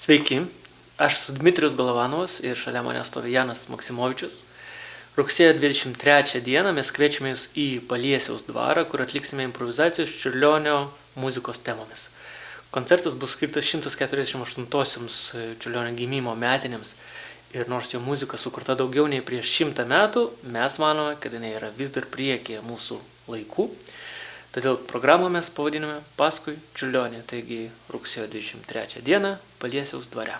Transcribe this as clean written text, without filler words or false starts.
Sveiki, aš esu Dmitrijus Golovanovas ir šalia manęs stovi Janas Maksimovičius. Rugsėjo 23 dieną mes kviečiame jūs į Paliesiaus dvarą, kur atliksime improvizacijos Čiurlionio muzikos temomis. Koncertas bus skirtas 148-osiams Čiurlionio gimimo metinėms ir nors jo muzika sukurta daugiau nei prieš 100 metų, mes manome, kad jinai yra vis dar priekyje mūsų laikų. Todėl programą mes pavadiname Paskui Čiurlionį, taigi rugsėjo 23 dieną Paliesiaus dvare.